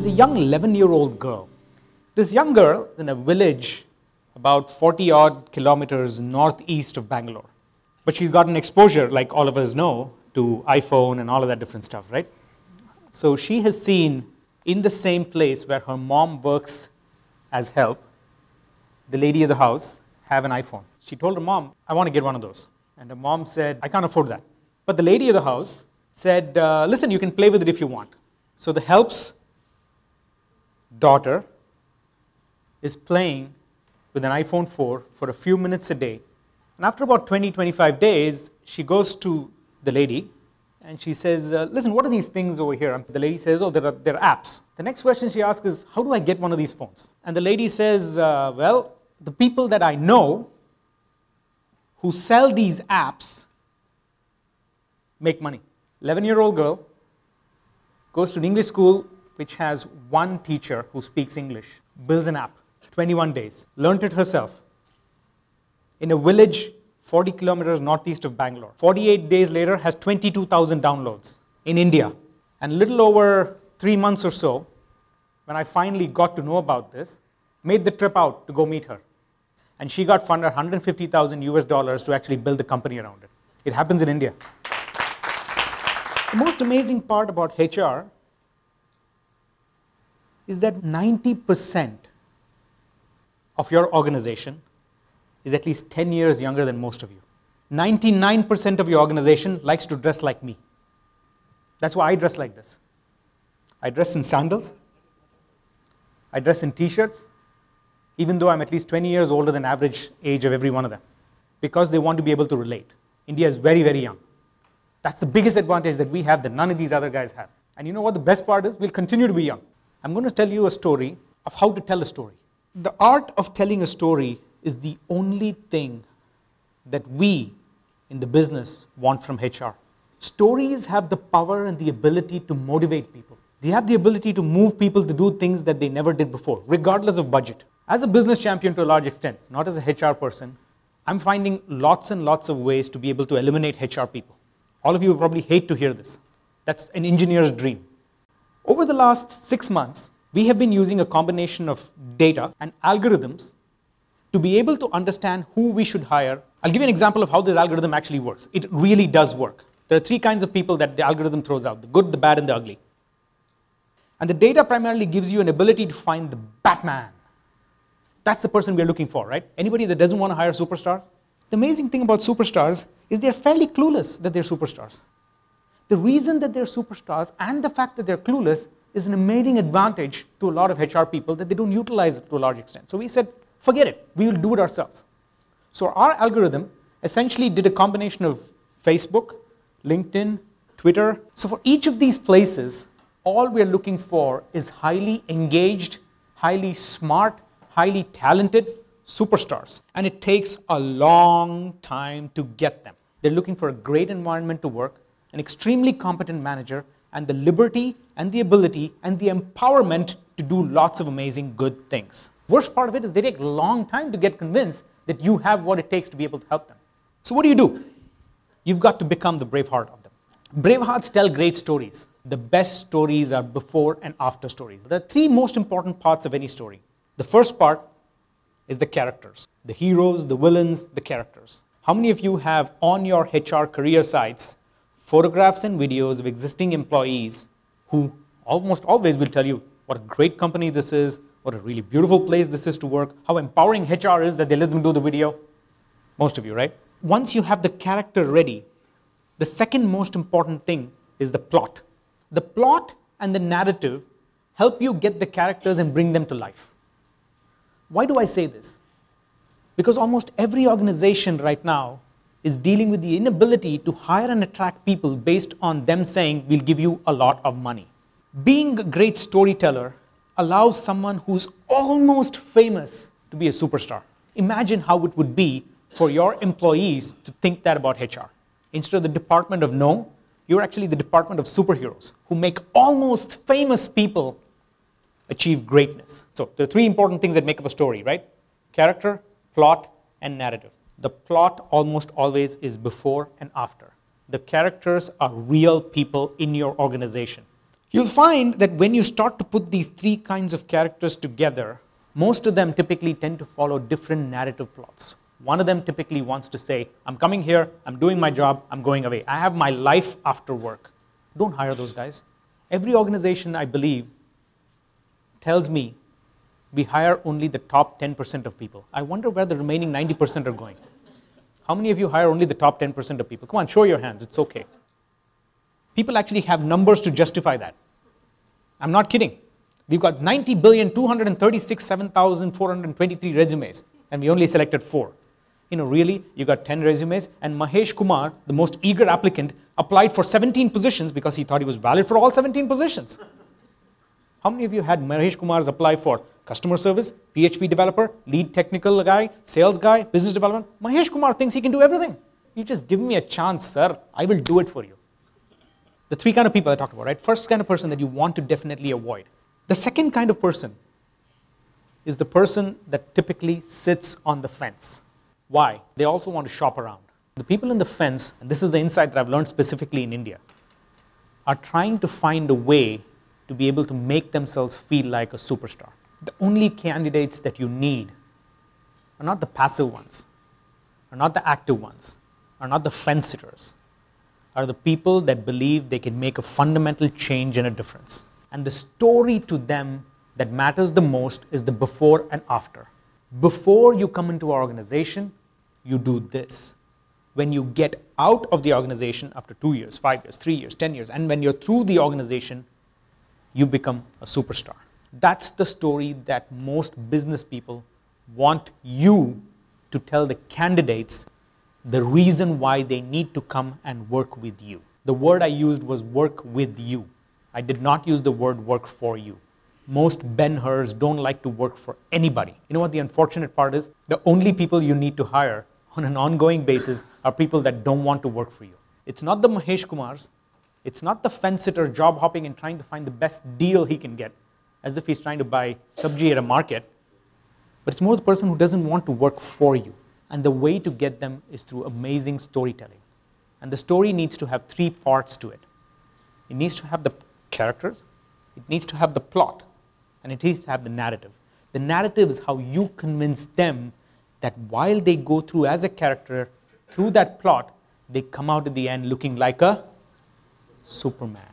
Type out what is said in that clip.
there's a young 11-year-old girl. This young girl is in a village about 40 odd kilometers northeast of Bangalore. But she's gotten exposure, like all of us know, to iPhone and all of that different stuff, right? So she has seen in the same place where her mom works as help, the lady of the house have an iPhone. She told her mom, I want to get one of those. And her mom said, I can't afford that. But the lady of the house said, listen, you can play with it if you want. So the help's daughter is playing with an iPhone 4 for a few minutes a day. And after about 20, 25 days, she goes to the lady and she says, listen, what are these things over here? And the lady says, oh, they're apps. The next question she asks is, how do I get one of these phones? And the lady says, well, the people that I know who sell these apps make money. 11-year-old girl goes to an English school which has one teacher who speaks English, builds an app, 21 days, learned it herself in a village 40 kilometers northeast of Bangalore. 48 days later has 22,000 downloads in India. And a little over 3 months or so, when I finally got to know about this, made the trip out to go meet her. And she got funded $150,000 to actually build the company around it. It happens in India. The most amazing part about HR is that 90% of your organization is at least 10 years younger than most of you. 99% of your organization likes to dress like me. That's why I dress like this. I dress in sandals. I dress in t-shirts, even though I'm at least 20 years older than average age of every one of them, because they want to be able to relate. India is very, very young. That's the biggest advantage that we have that none of these other guys have. And you know what the best part is? We'll continue to be young. I'm going to tell you a story of how to tell a story. The art of telling a story is the only thing that we in the business want from HR. Stories have the power and the ability to motivate people. They have the ability to move people to do things that they never did before, regardless of budget. As a business champion to a large extent, not as a HR person, I'm finding lots and lots of ways to be able to eliminate HR people. All of you will probably hate to hear this. That's an engineer's dream. Over the last 6 months, we have been using a combination of data and algorithms to be able to understand who we should hire. I'll give you an example of how this algorithm actually works. It really does work. There are 3 kinds of people that the algorithm throws out: the good, the bad, and the ugly. And the data primarily gives you an ability to find the Batman. That's the person we're looking for, right? Anybody that doesn't want to hire superstars? The amazing thing about superstars is they're fairly clueless that they're superstars. The reason that they're superstars and the fact that they're clueless is an amazing advantage to a lot of HR people that they don't utilize it to a large extent. So we said, forget it, we will do it ourselves. So our algorithm essentially did a combination of Facebook, LinkedIn, Twitter. So for each of these places, all we're looking for is highly engaged, highly smart, highly talented superstars. And it takes a long time to get them. They're looking for a great environment to work, an extremely competent manager, and the liberty and the ability and the empowerment to do lots of amazing good things. Worst part of it is they take a long time to get convinced that you have what it takes to be able to help them. So what do? You've got to become the Braveheart of them. Bravehearts tell great stories. The best stories are before and after stories. There are 3 most important parts of any story. The first part is the characters. The heroes, the villains, the characters. How many of you have on your HR career sites photographs and videos of existing employees who almost always will tell you what a great company this is, what a really beautiful place this is to work, how empowering HR is that they let them do the video? Most of you, right? Once you have the character ready, the second most important thing is the plot. The plot and the narrative help you get the characters and bring them to life. Why do I say this? Because almost every organization right now is dealing with the inability to hire and attract people based on them saying, we'll give you a lot of money. Being a great storyteller allows someone who's almost famous to be a superstar. Imagine how it would be for your employees to think that about HR. Instead of the department of no, you're actually the department of superheroes who make almost famous people achieve greatness. So there are 3 important things that make up a story, right? Character, plot, and narrative. The plot almost always is before and after. The characters are real people in your organization. You'll find that when you start to put these three kinds of characters together, most of them typically tend to follow different narrative plots. One of them typically wants to say, I'm coming here, I'm doing my job, I'm going away. I have my life after work. Don't hire those guys. Every organization, I believe, tells me we hire only the top 10% of people. I wonder where the remaining 90% are going. How many of you hire only the top 10% of people? Come on, show your hands, it's okay. People actually have numbers to justify that. I'm not kidding. We've got 90,236,7,423 resumes, and we only selected 4. You know, really, you got 10 resumes, and Mahesh Kumar, the most eager applicant, applied for 17 positions because he thought he was valid for all 17 positions. How many of you had Mahesh Kumars apply for customer service, PHP developer, lead technical guy, sales guy, business development? Mahesh Kumar thinks he can do everything. You just give me a chance, sir. I will do it for you. The three kind of people I talked about, right? First kind of person that you want to definitely avoid. The second kind of person is the person that typically sits on the fence. Why? They also want to shop around. The people in the fence, and this is the insight that I've learned specifically in India, are trying to find a way to be able to make themselves feel like a superstar. The only candidates that you need are not the passive ones, are not the active ones, are not the fence sitters, are the people that believe they can make a fundamental change and a difference. And the story to them that matters the most is the before and after. Before you come into our organization, you do this. When you get out of the organization after 2 years, 5 years, 3 years, 10 years, and when you're through the organization, you become a superstar. That's the story that most business people want you to tell the candidates the reason why they need to come and work with you. The word I used was work with you. I did not use the word work for you. Most Ben Hurs don't like to work for anybody. You know what the unfortunate part is? The only people you need to hire on an ongoing basis are people that don't want to work for you. It's not the Mahesh Kumars. It's not the fence sitter job hopping and trying to find the best deal he can get, as if he's trying to buy sabji at a market. But it's more the person who doesn't want to work for you. And the way to get them is through amazing storytelling. And the story needs to have 3 parts to it. It needs to have the characters, it needs to have the plot, and it needs to have the narrative. The narrative is how you convince them that while they go through as a character, through that plot, they come out at the end looking like a Superman.